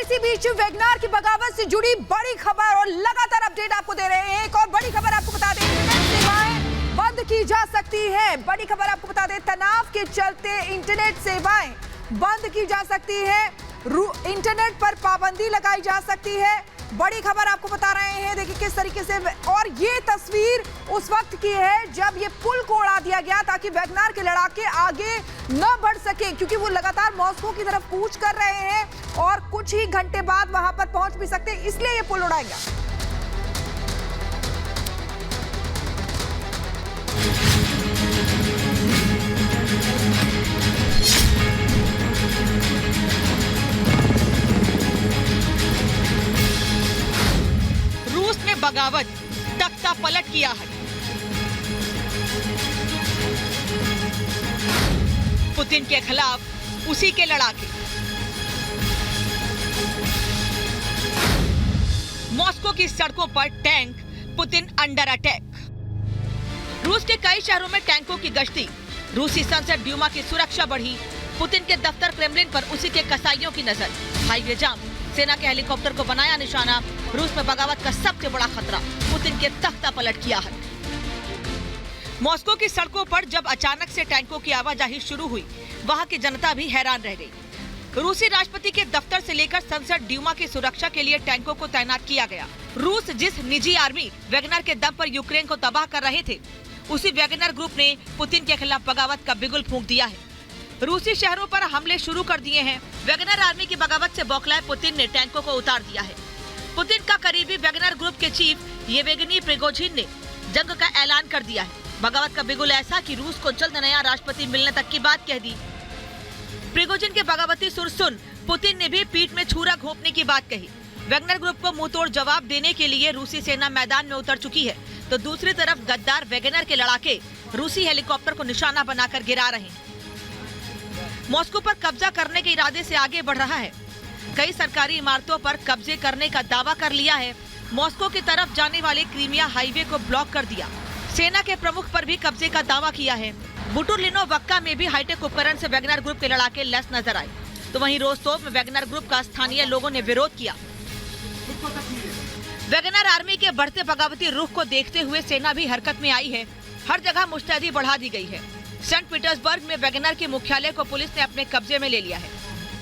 इसी बीच वैगनार की बगावत से जुड़ी बड़ी खबर और लगातार अपडेट आपको दे रहे हैं। एक और बड़ी खबर आपको बता दें, इंटरनेट सेवाएं बंद की जा सकती है। बड़ी खबर आपको बता दें, तनाव के चलते इंटरनेट सेवाएं बंद की जा सकती है, इंटरनेट पर पाबंदी लगाई जा सकती है। बड़ी खबर आपको बता रहे हैं, देखिए किस तरीके से। और ये तस्वीर उस वक्त की है जब ये पुल को उड़ा दिया गया ताकि वैगनार के लड़ाके आगे न बढ़ सके, क्योंकि वो लगातार मॉस्को की तरफ कूच कर रहे हैं और कुछ ही घंटे बाद वहां पर पहुंच भी सकते हैं, इसलिए ये पुल उड़ाया गया। बगावत तख्ता पलट किया है। पुतिन के खिलाफ उसी के लड़ाके। मॉस्को की सड़कों पर टैंक, पुतिन अंडर अटैक। रूस के कई शहरों में टैंकों की गश्ती। रूसी संसद ड्यूमा की सुरक्षा बढ़ी। पुतिन के दफ्तर क्रेमलिन पर उसी के कसाईयों की नजर। हाईवे जाम, सेना के हेलीकॉप्टर को बनाया निशाना। रूस में बगावत का सबसे बड़ा खतरा, पुतिन के तख्ता पलट किया है। मॉस्को की सड़कों पर जब अचानक से टैंकों की आवाजाही शुरू हुई, वहां की जनता भी हैरान रह गई। रूसी राष्ट्रपति के दफ्तर से लेकर संसद ड्यूमा की सुरक्षा के लिए टैंकों को तैनात किया गया। रूस जिस निजी आर्मी वैगनर के दम पर यूक्रेन को तबाह कर रहे थे, उसी वैगनर ग्रुप ने पुतिन के खिलाफ बगावत का बिगुल फूंक दिया है। रूसी शहरों पर हमले शुरू कर दिए हैं। वैगनर आर्मी की बगावत से बौखलाए पुतिन ने टैंकों को उतार दिया है। पुतिन का करीबी वैगनर ग्रुप के चीफ येवेगनी प्रिगोजिन ने जंग का ऐलान कर दिया है। बगावत का बिगुल ऐसा कि रूस को जल्द नया राष्ट्रपति मिलने तक की बात कह दी। प्रिगोजिन के बगावती सुर सुन पुतिन ने भी पीठ में छुरा घोंपने की बात कही। वैगनर ग्रुप को मुंहतोड़ जवाब देने के लिए रूसी सेना मैदान में उतर चुकी है, तो दूसरी तरफ गद्दार वैगनर के लड़ाके रूसी हेलीकॉप्टर को निशाना बनाकर गिरा रहे हैं। मॉस्को पर कब्जा करने के इरादे से आगे बढ़ रहा है। कई सरकारी इमारतों पर कब्जे करने का दावा कर लिया है। मॉस्को की तरफ जाने वाले क्रीमिया हाईवे को ब्लॉक कर दिया। सेना के प्रमुख पर भी कब्जे का दावा किया है। बुटुर्लिनोवक्का में भी हाईटेक उपकरण से वैगनर ग्रुप के लड़ाके लैस नजर आए, तो वहीं रोस्तोव में वैगनर ग्रुप का स्थानीय लोगों ने विरोध किया। वैगनर आर्मी के बढ़ते बगावती रुख को देखते हुए सेना भी हरकत में आई है। हर जगह मुस्तैदी बढ़ा दी गई है। सेंट पीटर्सबर्ग में वैगनर के मुख्यालय को पुलिस ने अपने कब्जे में ले लिया है।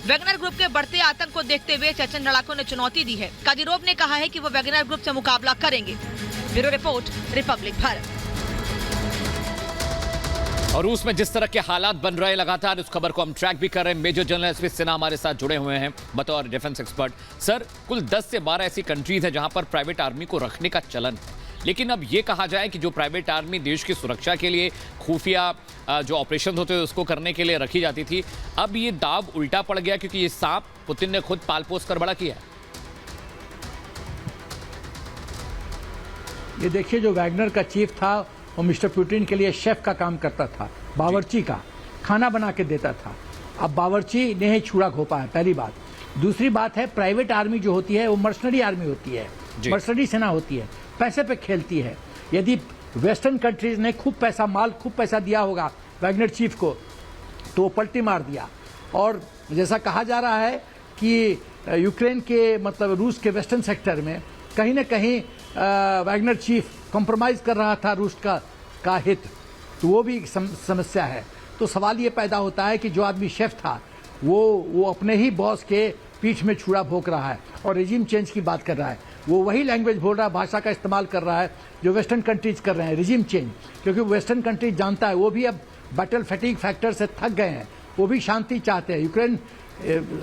वैगनर ग्रुप के बढ़ते आतंक को देखते हुए चेचन लड़ाकों ने चुनौती दी है। कादिरोव ने कहा है कि वो वैगनर ग्रुप से मुकाबला करेंगे। Bureau report, Republic Bharat. और रूस में जिस तरह के हालात बन रहे हैं लगातार, उस खबर को हम ट्रैक भी कर रहे हैं। मेजर जनरल एसपी सिन्हा हमारे साथ जुड़े हुए हैं बतौर डिफेंस एक्सपर्ट। सर, कुल 10 से 12 ऐसी कंट्रीज हैं जहां पर प्राइवेट आर्मी को रखने का चलन है, लेकिन अब ये कहा जाए कि जो प्राइवेट आर्मी देश की सुरक्षा के लिए खुफिया जो ऑपरेशन होते हैं उसको करने के लिए रखी जाती थी, अब ये दाव उल्टा पड़ गया क्योंकि ये सांप पुतिन ने खुद पाल पोस कर बड़ा किया है। ये देखिए, जो वैगनर का चीफ था वो मिस्टर पुतिन के लिए शेफ का काम करता था, बावर्ची का खाना बना के देता था। अब बावर्ची ने ही छुरा घोंपा है, पहली बात। दूसरी बात है, प्राइवेट आर्मी जो होती है वो मर्सनरी आर्मी होती है, मर्सनरी सेना होती है, पैसे पे खेलती है। यदि वेस्टर्न कंट्रीज ने खूब पैसा दिया होगा वैगनर चीफ को, तो वो पलटी मार दिया। और जैसा कहा जा रहा है कि यूक्रेन के मतलब रूस के वेस्टर्न सेक्टर में कहीं न कहीं वैगनर चीफ कॉम्प्रोमाइज कर रहा था रूस का हित, तो वो भी समस्या है। तो सवाल ये पैदा होता है कि जो आदमी शेफ था वो अपने ही बॉस के पीठ में छुरा भोंक रहा है और रेजिम चेंज की बात कर रहा है। वो वही लैंग्वेज बोल रहा है, भाषा का इस्तेमाल कर रहा है जो वेस्टर्न कंट्रीज कर रहे हैं, रेजिम चेंज। क्योंकि वेस्टर्न कंट्रीज जानता है, वो भी अब बैटल फैटिग फैक्टर से थक गए हैं, वो भी शांति चाहते हैं। यूक्रेन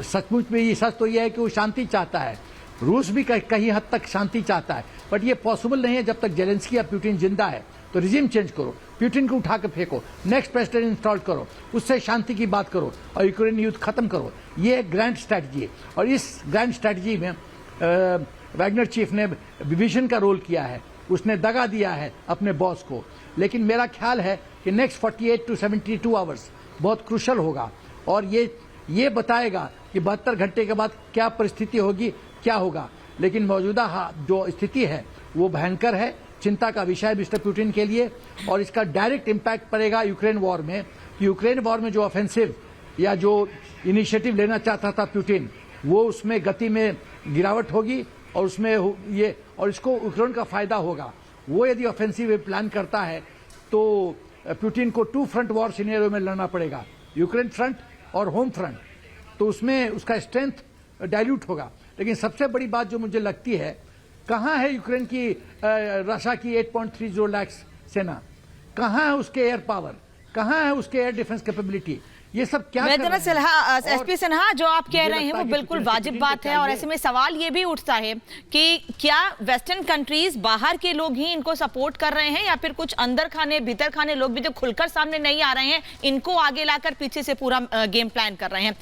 सचमुच में ये सच तो ये है कि वो शांति चाहता है, रूस भी कहीं हद तक शांति चाहता है, बट ये पॉसिबल नहीं है जब तक जेलेंस्की या पुतिन जिंदा है। तो रिजीम चेंज करो, पुतिन को उठा के फेंको, नेक्स्ट प्रेसिडेंट इंस्टॉल करो, उससे शांति की बात करो और यूक्रेन युद्ध खत्म करो। ये एक ग्रैंड स्ट्रैटेजी है और इस ग्रैंड स्ट्रैटेजी में वैगनर चीफ ने विभीषण का रोल किया है, उसने दगा दिया है अपने बॉस को। लेकिन मेरा ख्याल है कि नेक्स्ट 48 to 72 आवर्स बहुत क्रूशल होगा और ये बताएगा कि 72 घंटे के बाद क्या परिस्थिति होगी, क्या होगा। लेकिन मौजूदा जो स्थिति है वो भयंकर है, चिंता का विषय मिस्टर पुतिन के लिए, और इसका डायरेक्ट इम्पैक्ट पड़ेगा यूक्रेन वॉर में। यूक्रेन वॉर में जो ऑफेंसिव या जो इनिशिएटिव लेना चाहता था पुतिन, वो उसमें गति में गिरावट होगी और उसमें ये और इसको यूक्रेन का फायदा होगा। वो यदि ऑफेंसिव प्लान करता है तो पुतिन को 2 फ्रंट वॉर सिनेरियो में लड़ना पड़ेगा, यूक्रेन फ्रंट और होम फ्रंट, तो उसमें उसका स्ट्रेंथ डाइल्यूट होगा। लेकिन सबसे बड़ी बात जो मुझे लगती है, कहाँ है यूक्रेन की रशिया की 8.30 लाख सेना, कहाँ है उसके एयर पावर, कहाँ है उसके एयर डिफेंस कैपेबिलिटी, ये सब क्या मृदुला सिन्हा, एसपी सिन्हा, जो आप कह रहे हैं वो बिल्कुल वाजिब बात है और ऐसे में सवाल ये भी उठता है कि क्या वेस्टर्न कंट्रीज बाहर के लोग ही इनको सपोर्ट कर रहे हैं या फिर कुछ अंदर खाने भीतर खाने लोग भी जो खुलकर सामने नहीं आ रहे हैं इनको आगे लाकर पीछे से पूरा गेम प्लान कर रहे हैं।